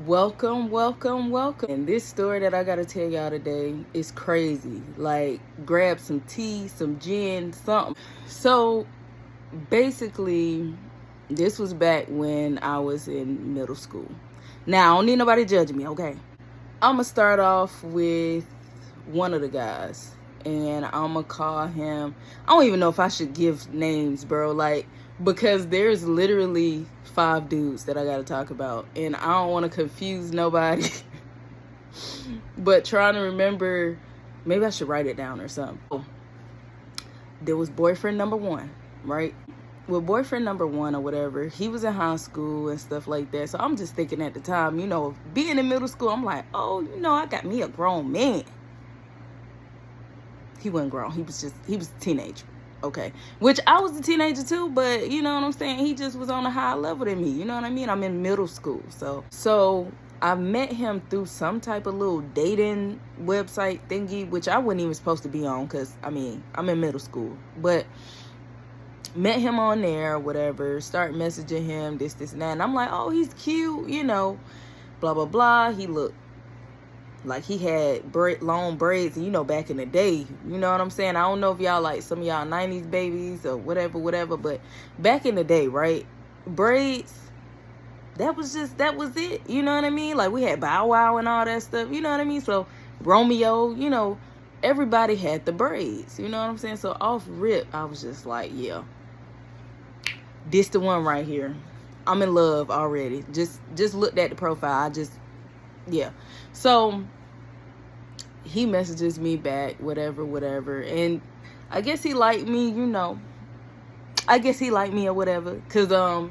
Welcome. And this story that I gotta tell y'all today is crazy. Like, grab some tea, some gin, something. So, basically, this was back when I was in middle school. Now, I don't need nobody judging me, okay? I'm gonna start off with one of the guys. And I'm gonna call him. I don't even know if I should give names, bro. Like, because there's literally 5 dudes that I gotta talk about. And I don't wanna confuse nobody. But trying to remember, maybe I should write it down or something. There was boyfriend number one, right? Well, boyfriend number one or whatever, he was in high school and stuff like that. So I'm just thinking at the time, being in middle school, I'm like, oh, I got me a grown man. He wasn't grown. He was a teenager. Okay. Which I was a teenager too, but you know what I'm saying? He just was on a higher level than me. You know what I mean? I'm in middle school. So I met him through some type of little dating website thingy, which I wasn't even supposed to be on because, I'm in middle school. But met him on there or whatever, start messaging him, this, and that. And I'm like, oh, he's cute, blah, blah, blah. He looked like he had long braids, and back in the day, you know what I'm saying? I don't know if y'all like some of y'all 90s babies or whatever, but back in the day, right? Braids, that was it, you know what I mean? Like, we had Bow Wow and all that stuff, you know what I mean? So, Romeo, everybody had the braids, you know what I'm saying? So, off rip, I was just like, yeah, this the one right here. I'm in love already. Just looked at the profile. Yeah. So he messages me back, whatever. And I guess he liked me, I guess he liked me or whatever. Cause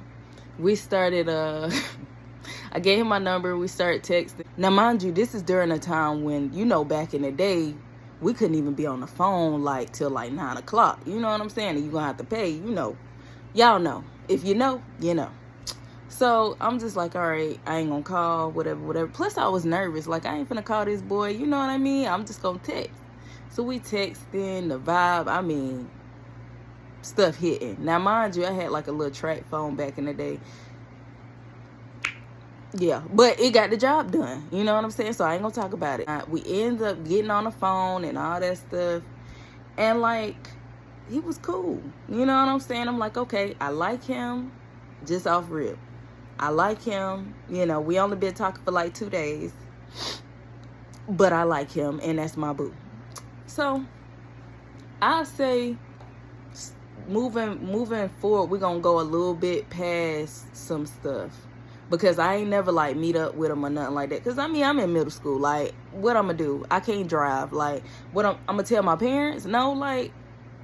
we started I gave him my number, we started texting. Now mind you, this is during a time when, back in the day, we couldn't even be on the phone like till like 9 o'clock. You know what I'm saying? And you're gonna have to pay, Y'all know. If you know, you know. So I'm just like, all right, I ain't gonna call, whatever. Plus I was nervous. Like, I ain't finna call this boy, you know what I mean? I'm just gonna text. So we texting, the vibe, stuff hitting. Now mind you, I had like a little track phone back in the day. Yeah, but it got the job done. You know what I'm saying? So I ain't gonna talk about it. We end up getting on the phone and all that stuff. And like, he was cool. You know what I'm saying? I'm like, okay, I like him just off rip. I like him. We only been talking for like 2 days. But I like him, and that's my boo. So, I say moving forward, we're going to go a little bit past some stuff. Because I ain't never like meet up with him or nothing like that. Because I'm in middle school. Like, what I'm going to do? I can't drive. Like, what I'm going to tell my parents? No, like,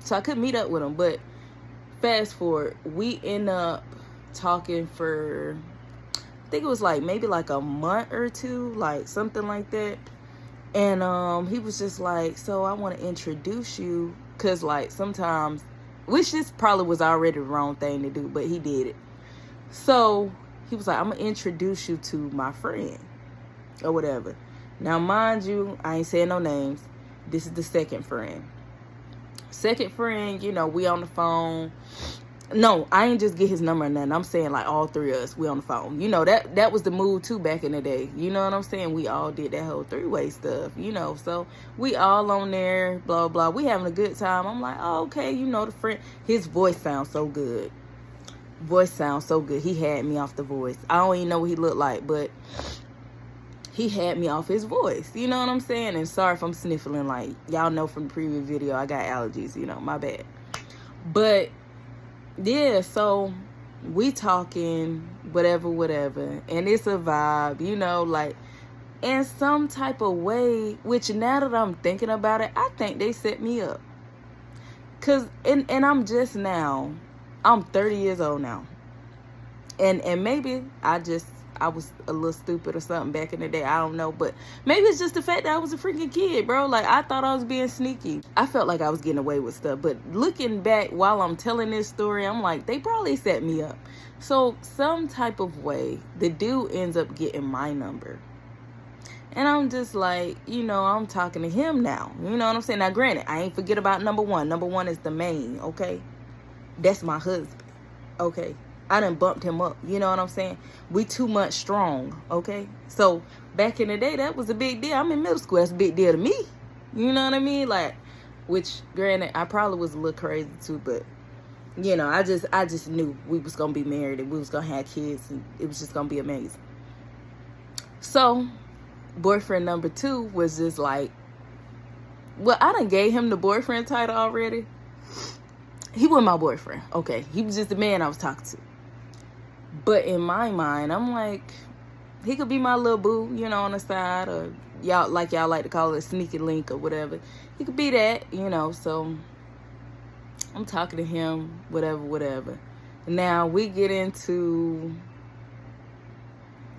so I couldn't meet up with him. But fast forward, we end up talking for, I think it was like maybe like a month or two, like something like that. And he was just like, so I want to introduce you, because like sometimes, which this probably was already the wrong thing to do, but he did it. So he was like, I'm gonna introduce you to my friend or whatever. Now mind you, I ain't saying no names. This is the second friend, we on the phone. No, I ain't just get his number or nothing. I'm saying like all three of us, we on the phone. That was the move too back in the day. You know what I'm saying? We all did that whole 3-way stuff, So we all on there, blah, blah. We having a good time. I'm like, oh, okay, the friend. His voice sounds so good. He had me off the voice. I don't even know what he looked like, but he had me off his voice. You know what I'm saying? And sorry if I'm sniffling. Like, y'all know from the previous video, I got allergies, my bad. But yeah, so we talking, whatever, and it's a vibe, like, in some type of way, which now that I'm thinking about it, I think they set me up. Cause, and I'm 30 years old now. And maybe I was a little stupid or something back in the day. I don't know. But maybe it's just the fact that I was a freaking kid, bro. Like, I thought I was being sneaky. I felt like I was getting away with stuff. But looking back while I'm telling this story, I'm like, they probably set me up. So, some type of way, the dude ends up getting my number. And I'm just like, I'm talking to him now. You know what I'm saying? Now, granted, I ain't forget about number one. Number one is the main, okay? That's my husband, okay? I done bumped him up. You know what I'm saying? We 2 months strong, okay? So back in the day, that was a big deal. I'm in middle school. That's a big deal to me. You know what I mean? Like, which, granted, I probably was a little crazy too, but, you know, I just knew we was going to be married and we was going to have kids, and it was just going to be amazing. So, boyfriend number 2 was just like, well, I done gave him the boyfriend title already. He wasn't my boyfriend, okay? He was just the man I was talking to. But in my mind, I'm like, he could be my little boo, you know, on the side, or y'all like to call it a sneaky link or whatever. He could be that, you know. So I'm talking to him, whatever. Now we get into,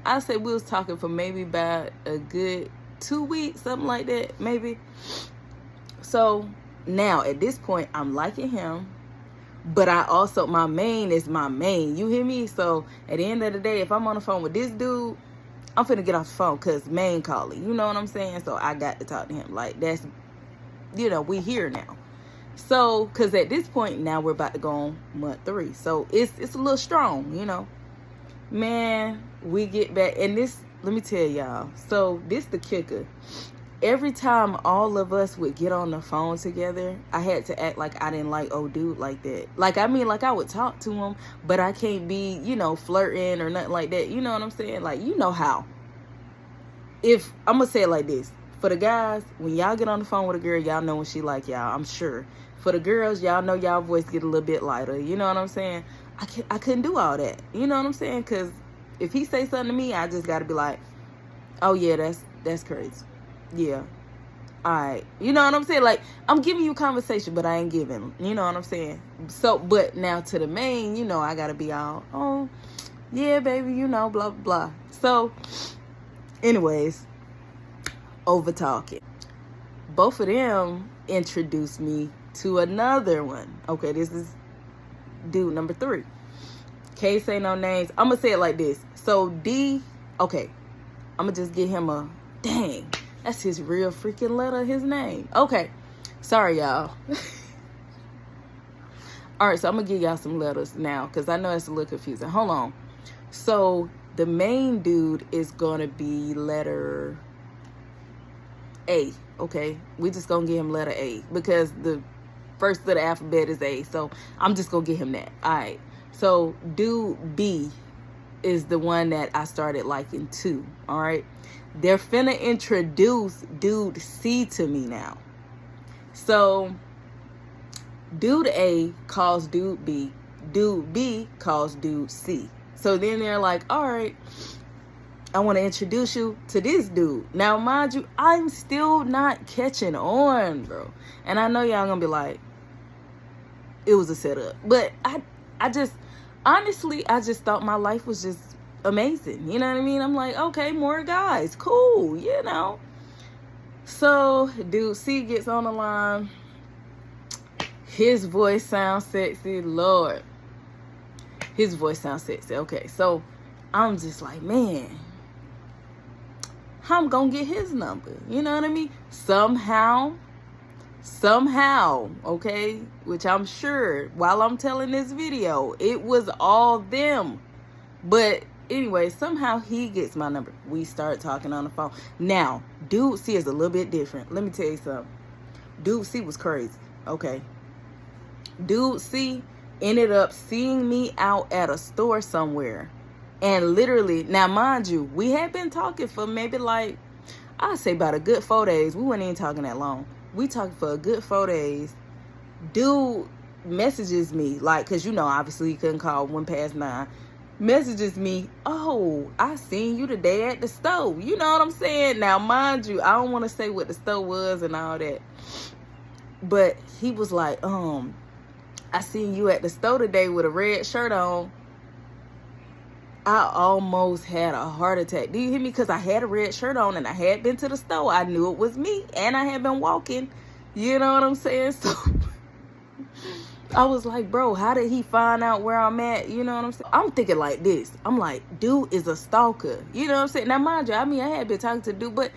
I say we was talking for maybe about a good 2 weeks, something like that, maybe. So now at this point, I'm liking him. But I also, my main is my main. You hear me? So at the end of the day, if I'm on the phone with this dude, I'm finna get off the phone because main calling. You know what I'm saying? So I got to talk to him. Like, that's, you know, we here now. So, because at this point, now we're about to go on month 3. So it's a little strong, you know. Man, we get back. And this, let me tell y'all. So this the kicker. Every time all of us would get on the phone together, I had to act like I didn't like old dude like that. Like, I mean, like, I would talk to him, but I can't be, you know, flirting or nothing like that. You know what I'm saying? Like, you know how. If, I'm going to say it like this. For the guys, when y'all get on the phone with a girl, y'all know when she like y'all, I'm sure. For the girls, y'all know y'all voice get a little bit lighter. You know what I'm saying? I couldn't do all that. You know what I'm saying? Because if he say something to me, I just got to be like, oh, yeah, that's crazy. Yeah. All right. You know what I'm saying? Like, I'm giving you conversation, but I ain't giving. You know what I'm saying? So, but now to the main, you know, I got to be all, oh, yeah, baby, you know, blah, blah, blah. So, anyways, over talking. Both of them introduced me to another one. Okay, this is dude number 3. Can't say no names. I'm going to say it like this. So, D, okay, I'm going to just get him a, dang. That's his real freaking letter, his name. Okay. Sorry, y'all. All right, so I'm going to give y'all some letters now because I know it's a little confusing. Hold on. So the main dude is going to be letter A, okay? We just going to give him letter A because the first of the alphabet is A. So I'm just going to give him that. All right. So dude B is the one that I started liking too, all right? They're finna introduce dude C to me now. So dude A calls dude B. Dude B calls dude C. So then they're like, all right, I want to introduce you to this dude. Now, mind you, I'm still not catching on, bro. And I know y'all gonna be like, it was a setup. But I just, honestly, I just thought my life was just amazing. You know what I mean? I'm like, okay, more guys. Cool, you know. So, dude C gets on the line. His voice sounds sexy. Lord. His voice sounds sexy. Okay, so I'm just like, man, how I'm gonna get his number? You know what I mean? Somehow, okay? Which I'm sure, while I'm telling this video, it was all them. But anyway, somehow he gets my number. We start talking on the phone. Now, dude C is a little bit different. Let me tell you something. Dude C was crazy. Okay. Dude C ended up seeing me out at a store somewhere. And literally, now mind you, we had been talking for maybe like, I'd say about a good 4 days. We weren't even talking that long. We talked for a good 4 days. Dude messages me, like, because you know, obviously he couldn't call 9:01. Messages me, oh, I seen you today at the store. You know what I'm saying? Now, mind you, I don't want to say what the store was and all that. But he was like, I seen you at the store today with a red shirt on. I almost had a heart attack. Do you hear me? Because I had a red shirt on and I had been to the store. I knew it was me and I had been walking. You know what I'm saying? So I was like, bro, how did he find out where I'm at? You know what I'm saying? I'm thinking like this. I'm like, dude is a stalker. You know what I'm saying? Now, mind you, I mean, I had been talking to dude, but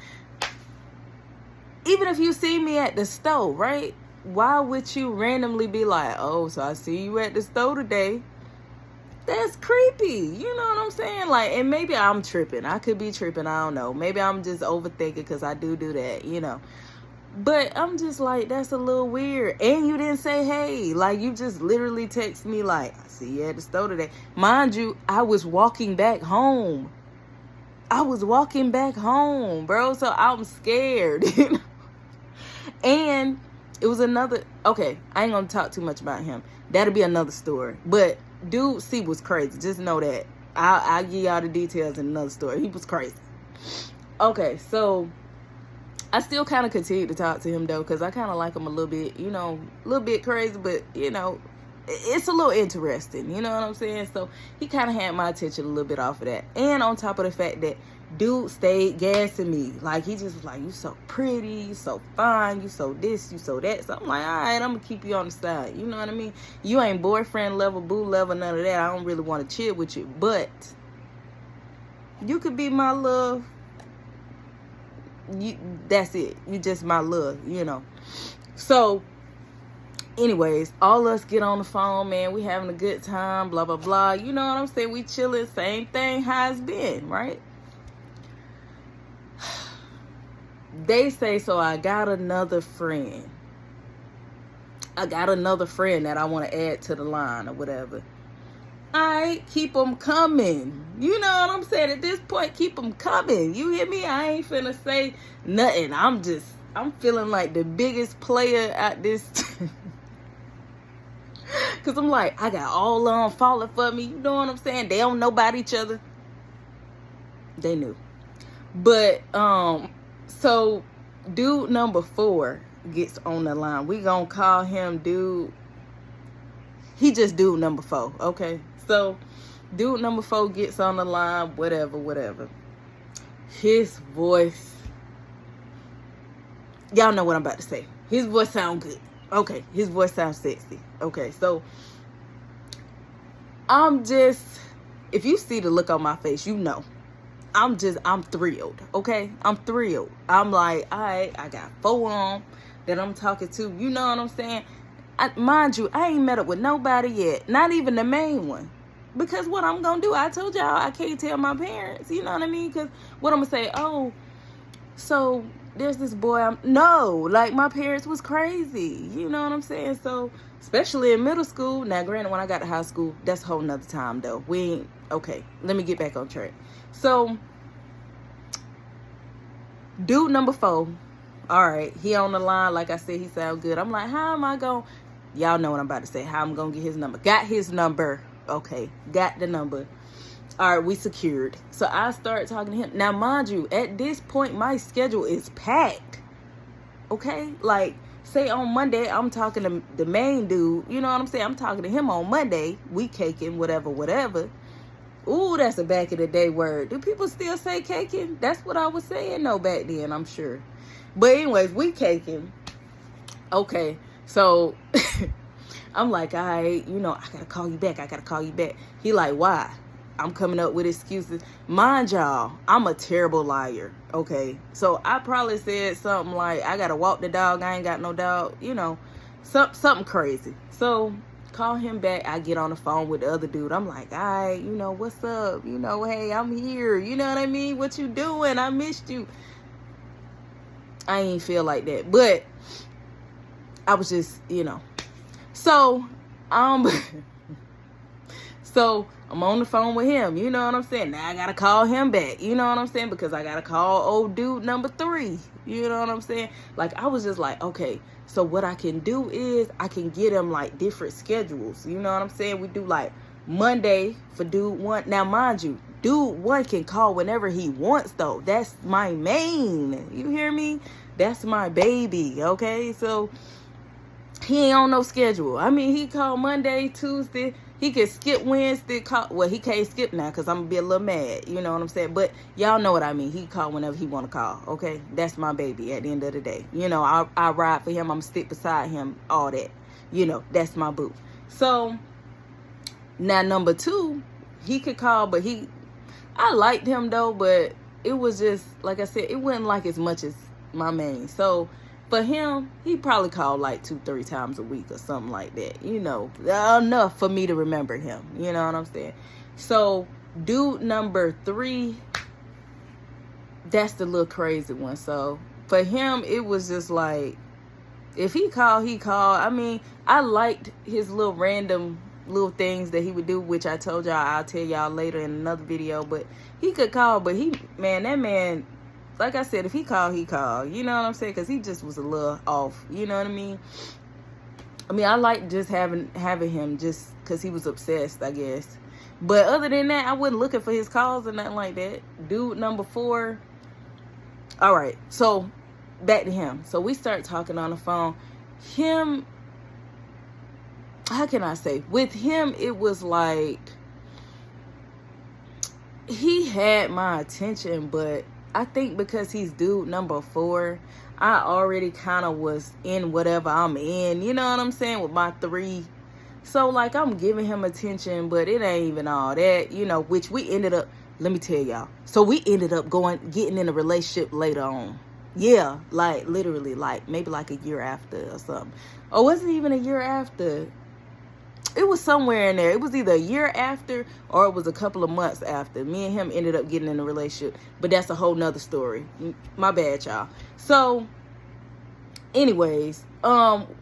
even if you see me at the store, right? Why would you randomly be like, oh, so I see you at the store today? That's creepy. You know what I'm saying? Like, and maybe I'm tripping. I could be tripping. I don't know. Maybe I'm just overthinking because I do that, you know. But I'm just like, that's a little weird. And you didn't say, hey. Like, you just literally text me like, I see you at the store today. Mind you, I was walking back home. Bro. So I'm scared. You know? And it was another, okay, I ain't gonna talk too much about him. That'll be another story. But dude, C was crazy. Just know that. I'll give y'all the details in another story. He was crazy. Okay, so I still kind of continue to talk to him, though, because I kind of like him a little bit, you know, a little bit crazy, but, you know, it's a little interesting, you know what I'm saying? So he kind of had my attention a little bit off of that. And on top of the fact that dude stayed gassing me. Like, he just was like, you so pretty, you so fine, you so this, you so that. So I'm like, all right, I'm going to keep you on the side. You know what I mean? You ain't boyfriend level, boo level, none of that. I don't really want to chill with you. But you could be my love. That's it. You just my love, you know. So anyways, all us get on the phone, man. We having a good time, blah, blah, blah. You know what I'm saying? We chilling, same thing, how it's been, right? They say, so I got another friend. I got another friend that I want to add to the line or whatever. I keep them coming. You know what I'm saying? At this point, keep them coming. You hear me? I ain't finna say nothing. I'm feeling like the biggest player at this. Because I'm like, I got all of them falling for me. You know what I'm saying? They don't know about each other. They knew. But, so dude number 4 gets on the line. We gonna call him dude. He just dude number 4, okay? So dude number 4 gets on the line, whatever. His voice, y'all know what I'm about to say. His voice sound good. Okay, his voice sounds sexy. Okay, so if you see the look on my face, you know. I'm thrilled, okay? I'm thrilled. I'm like, all right, I got 4 on that I'm talking to. You know what I'm saying? Mind you, I ain't met up with nobody yet. Not even the main one. Because what I'm going to do, I told y'all I can't tell my parents. You know what I mean? Because what I'm going to say, oh, so there's this boy. No, like my parents was crazy. You know what I'm saying? So, especially in middle school. Now, granted, when I got to high school, that's a whole nother time, though. Okay, let me get back on track. So, dude number 4, all right, he on the line. Like I said, he sound good. I'm like, how am I going? Y'all know what I'm about to say. How I'm going to get his number. Got his number. Okay, got the number. All right, we secured. So I start talking to him. Now, mind you, at this point, my schedule is packed. Okay? Like, say on Monday, I'm talking to the main dude. You know what I'm saying? I'm talking to him on Monday. We caking, whatever. Ooh, that's a back in the day word. Do people still say caking? That's what I was saying, no, back then, I'm sure. But anyways, we caking. Okay, so I'm like, all right, you know, I gotta call you back. He like, why? I'm coming up with excuses. Mind y'all, I'm a terrible liar, okay? So I probably said something like, I gotta walk the dog, I ain't got no dog, you know, something crazy. So call him back. I get on the phone with the other dude. I'm like, all right, you know, what's up? You know, hey, I'm here. You know what I mean? What you doing? I missed you. I ain't feel like that. But I was just, you know. So, so I'm on the phone with him. You know what I'm saying? Now I got to call him back. You know what I'm saying? Because I got to call old dude number 3. You know what I'm saying? Like, I was just like, okay, so what I can do is I can get him like different schedules. You know what I'm saying? We do like Monday for dude 1. Now, mind you, dude 1 can call whenever he wants, though. That's my main. You hear me? That's my baby. Okay, so he ain't on no schedule. I mean, he called Monday, Tuesday. He can skip Wednesday. Well, he can't skip now because I'm going to be a little mad. You know what I'm saying? But y'all know what I mean. He call whenever he want to call. Okay? That's my baby at the end of the day. You know, I ride for him. I'm going to stick beside him. All that. You know, that's my boo. So, now number 2, he could call, but I liked him though, but it was just, like I said, it wasn't like as much as my main. So, For him, he probably called like 2-3 times a week or something like that. You know, enough for me to remember him. You know what I'm saying? So, dude number 3, that's the little crazy one. So, for him, it was just like, if he called, he called. I mean, I liked his little random little things that he would do, which I told y'all I'll tell y'all later in another video. But he could call, but that man, like I said, if he called, he called. You know what I'm saying? Because he just was a little off. You know what I mean? I liked just having him just because he was obsessed, I guess. But other than that, I wasn't looking for his calls or nothing like that. Dude number 4. All right, so back to him. So we start talking on the phone. Him, how can I say? With him, it was like he had my attention, but I think because he's dude number 4, I already kind of was in whatever I'm in. You know what I'm saying? With my 3. So, like, I'm giving him attention, but it ain't even all that, you know, which we ended up, let me tell y'all. So, we ended up getting in a relationship later on. Yeah, like, literally, like, maybe like a year after or something. Or wasn't even a year after. It was somewhere in there. It was either a year after or it was a couple of months after. Me and him ended up getting in a relationship. But that's a whole nother story. My bad, y'all. So, anyways,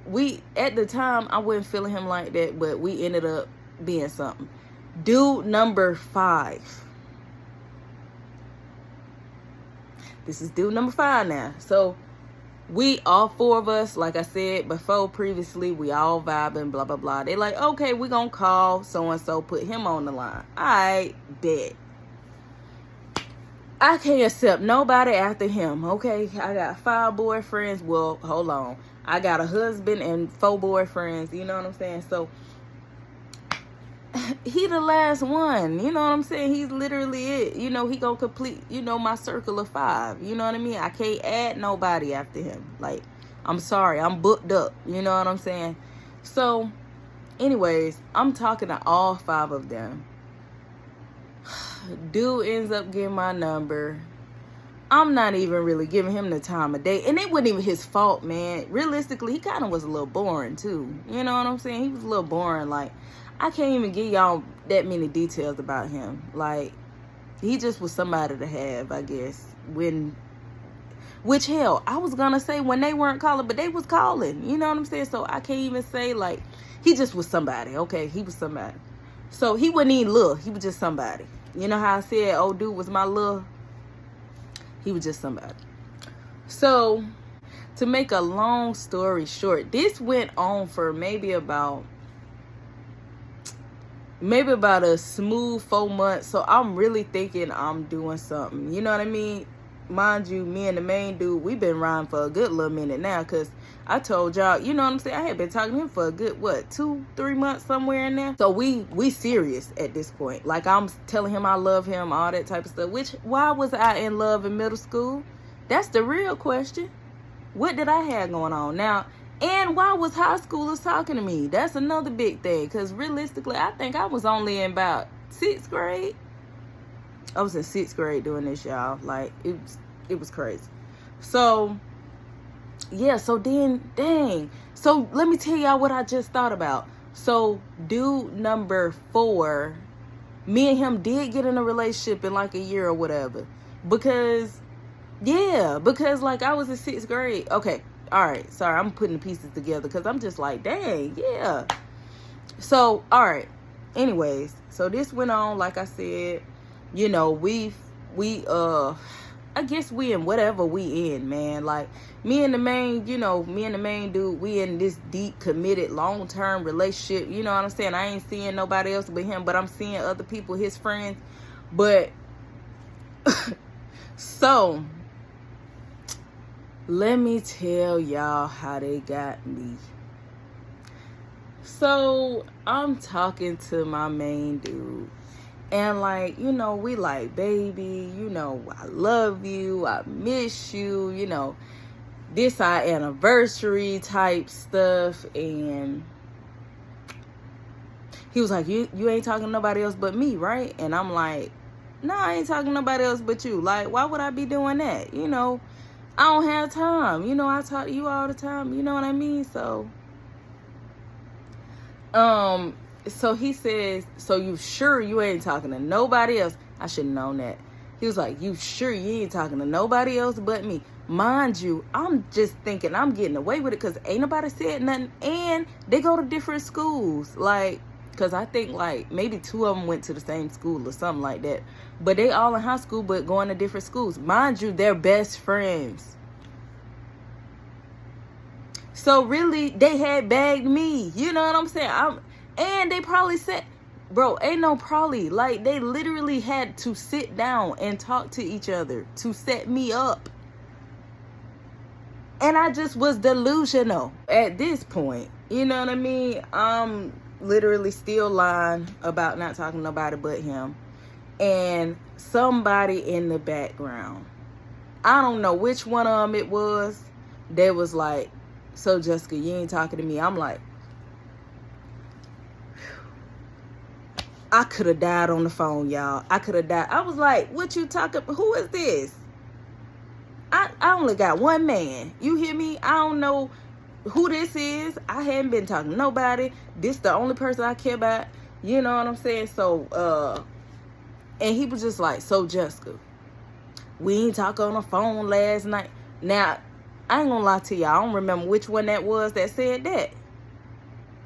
we, at the time, I wasn't feeling him like that, but we ended up being something. Dude number 5. This is dude number 5 now. So, we, all 4 of us, like I said before previously, we all vibing, blah, blah, blah. They like, okay, we gonna call so-and-so, put him on the line. I bet. I can't accept nobody after him, okay? I got 5 boyfriends. Well, hold on. I got a husband and 4 boyfriends. You know what I'm saying? So, he the last one. You know what I'm saying? He's literally it. You know, he gonna complete, you know, my circle of 5. You know what I mean? I can't add nobody after him. Like, I'm sorry. I'm booked up. You know what I'm saying? So, anyways, I'm talking to all 5 of them. Dude ends up getting my number. I'm not even really giving him the time of day. And it wasn't even his fault, man. Realistically, he kind of was a little boring, too. You know what I'm saying? He was a little boring. Like, I can't even give y'all that many details about him. Like, he just was somebody to have, I guess. Which, hell, I was going to say when they weren't calling, but they was calling. You know what I'm saying? So, I can't even say, like, he just was somebody. Okay, he was somebody. So, he wasn't even little. He was just somebody. You know how I said old dude was my little? He was just somebody. So, to make a long story short, this went on for maybe about a smooth 4 months. So, I'm really thinking I'm doing something. You know what I mean? Mind you, me and the main dude, we've been riding for a good little minute now. Because I told y'all, you know what I'm saying? I had been talking to him for a good, 2-3 months, somewhere in there. So we serious at this point. Like, I'm telling him I love him, all that type of stuff. Which, why was I in love in middle school? That's the real question. What did I have going on? Now, and why was high schoolers talking to me? That's another big thing. Because realistically, I think I was only in about 6th grade. I was in 6th grade doing this, y'all. Like, it was crazy. So, yeah, so then, dang. So, let me tell y'all what I just thought about. So, dude number 4, me and him did get in a relationship in like a year or whatever. Because, like, I was in 6th grade. Okay, all right. Sorry, I'm putting the pieces together because I'm just like, dang, yeah. So, all right. Anyways, so this went on, like I said. You know, I guess we in whatever we in, man. Like, me and the main dude, we in this deep, committed, long-term relationship. You know what I'm saying? I ain't seeing nobody else but him, but I'm seeing other people, his friends. But, so, let me tell y'all how they got me. So, I'm talking to my main dude. And, like, you know, we like, baby, you know, I love you, I miss you, you know, this our anniversary type stuff. And he was like, you ain't talking to nobody else but me, right? And I'm like, no, I ain't talking to nobody else but you. Like, why would I be doing that? You know, I don't have time. You know, I talk to you all the time. You know what I mean? So he says, so you sure you ain't talking to nobody else? I should have known that. He was like, you sure you ain't talking to nobody else but me? Mind you, I'm just thinking I'm getting away with it because ain't nobody said nothing. And they go to different schools. Like, because I think like maybe 2 of them went to the same school or something like that. But they all in high school but going to different schools. Mind you, they're best friends. So really, they had bagged me. You know what I'm saying? And they probably said, bro, ain't no probably. Like, they literally had to sit down and talk to each other to set me up. And I just was delusional at this point. You know what I mean? I'm literally still lying about not talking to nobody but him. And somebody in the background, I don't know which one of them it was, they was like, so Jessica, you ain't talking to me. I'm like, I could have died on the phone, y'all. I could have died. I was like, what you talking about? Who is this? I only got one man. You hear me? I don't know who this is. I hadn't been talking to nobody. This the only person I care about. You know what I'm saying? So, and he was just like, so Jessica, we ain't talk on the phone last night. Now, I ain't gonna lie to y'all. I don't remember which one that was that said that.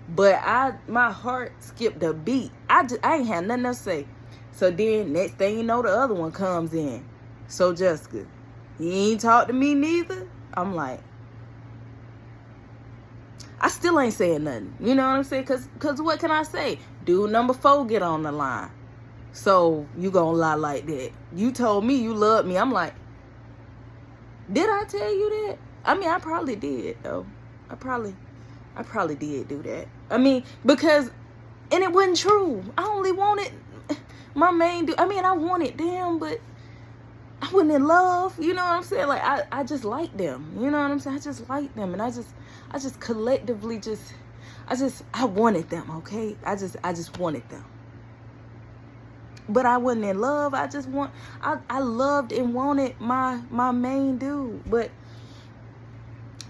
But my heart skipped a beat. I ain't had nothing to say. So then, next thing you know, the other one comes in. So Jessica, you ain't talk to me neither? I'm like, I still ain't saying nothing. You know what I'm saying? Cause what can I say? Dude number 4 get on the line. So you gonna lie like that? You told me you loved me. I'm like, did I tell you that? I mean, I probably did though. I probably did do that. I mean, because, and it wasn't true. I only wanted my main dude. I mean, I wanted them, but I wasn't in love. You know what I'm saying? Like, I just liked them. You know what I'm saying? I just liked them. And I just collectively I wanted them, okay? I just wanted them. But I wasn't in love. I loved and wanted my main dude. But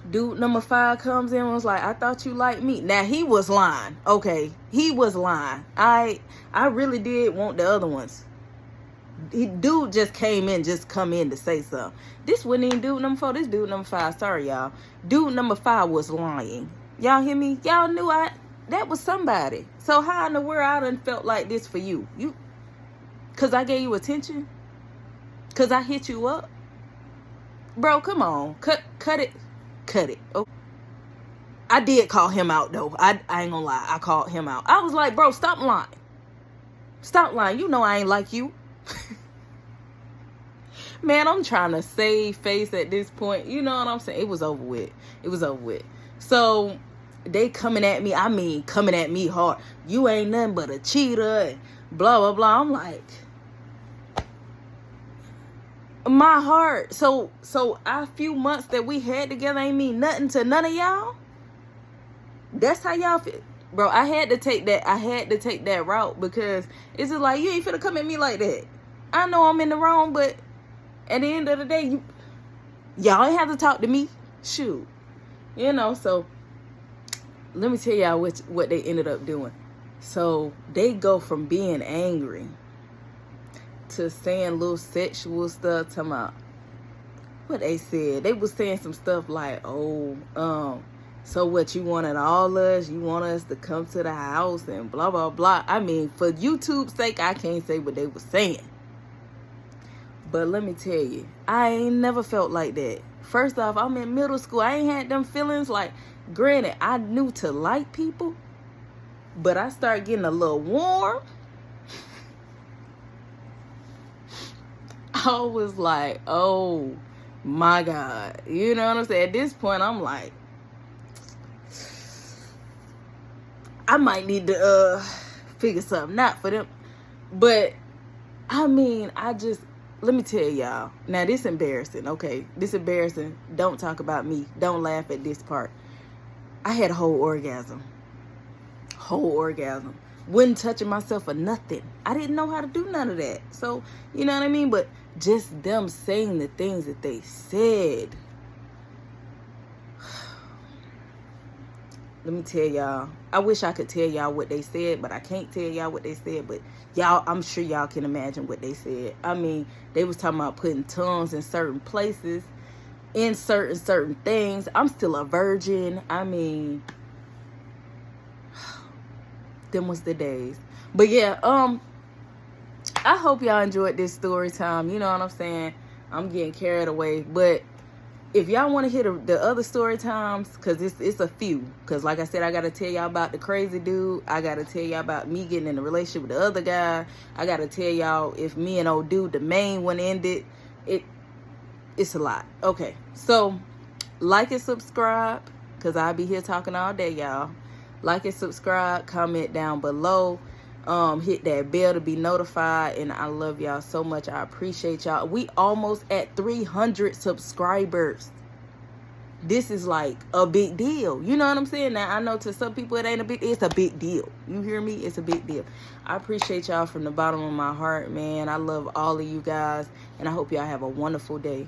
dude number 5 comes in and was like, I thought you liked me. Now, he was lying. Okay, he was lying. I really did want the other ones. Dude just come in to say something. This wasn't even dude number 4. This dude number 5. Sorry, y'all. Dude number 5 was lying. Y'all hear me? Y'all knew that was somebody. So how in the world I done felt like this for you? Because I gave you attention? Because I hit you up? Bro, come on. Cut it. Okay. I did call him out, though. I ain't gonna lie. I called him out. I was like, bro, stop lying. Stop lying. You know I ain't like you. Man, I'm trying to save face at this point. You know what I'm saying? It was over with. So they coming at me. I mean, coming at me hard. You ain't nothing but a cheater and blah, blah, blah. I'm like, my heart. So our few months that we had together ain't mean nothing to none of y'all. That's how y'all feel. Bro, I had to take that route because it's just like, you ain't finna come at me like that. I know I'm in the wrong, but at the end of the day, y'all ain't have to talk to me. Shoot. You know, so let me tell y'all what they ended up doing. So they go from being angry to saying little sexual stuff, talking about what they said. They was saying some stuff like, so what, you wanted all us? You want us to come to the house and blah, blah, blah. I mean, for YouTube's sake, I can't say what they were saying. But let me tell you, I ain't never felt like that. First off, I'm in middle school. I ain't had them feelings. Like, granted, I knew to like people, but I started getting a little warm. I was like, oh my God. You know what I'm saying? At this point, I'm like, I might need to figure something out for them. But I mean, let me tell y'all. Now, this embarrassing, okay? This embarrassing. Don't talk about me. Don't laugh at this part. I had a whole orgasm. Wasn't touching myself or nothing. I didn't know how to do none of that. So, you know what I mean? But just them saying the things that they said. let me tell y'all. I wish I could tell y'all what they said, but I can't tell y'all what they said. But y'all, I'm sure y'all can imagine what they said. I mean, they was talking about putting tongues in certain places, in certain things. I'm still a virgin. I mean, them was the days. But yeah, I hope y'all enjoyed this story time. You know what I'm saying? I'm getting carried away, but if y'all want to hear the other story times, because it's a few, because like I said, I got to tell y'all about the crazy dude. I got to tell y'all about me getting in a relationship with the other guy. I got to tell y'all if me and old dude, the main one, ended. It's a lot. Okay, so like and subscribe, because I'll be here talking all day, y'all. Like and subscribe, comment down below. Hit that bell to be notified, and I love y'all so much. I appreciate y'all. We almost at 300 subscribers. This is like a big deal. You know what I'm saying? Now I know to some people it ain't a big, it's a big deal. You hear me? It's a big deal. I appreciate y'all from the bottom of my heart, man. I love all of you guys, and I hope y'all have a wonderful day.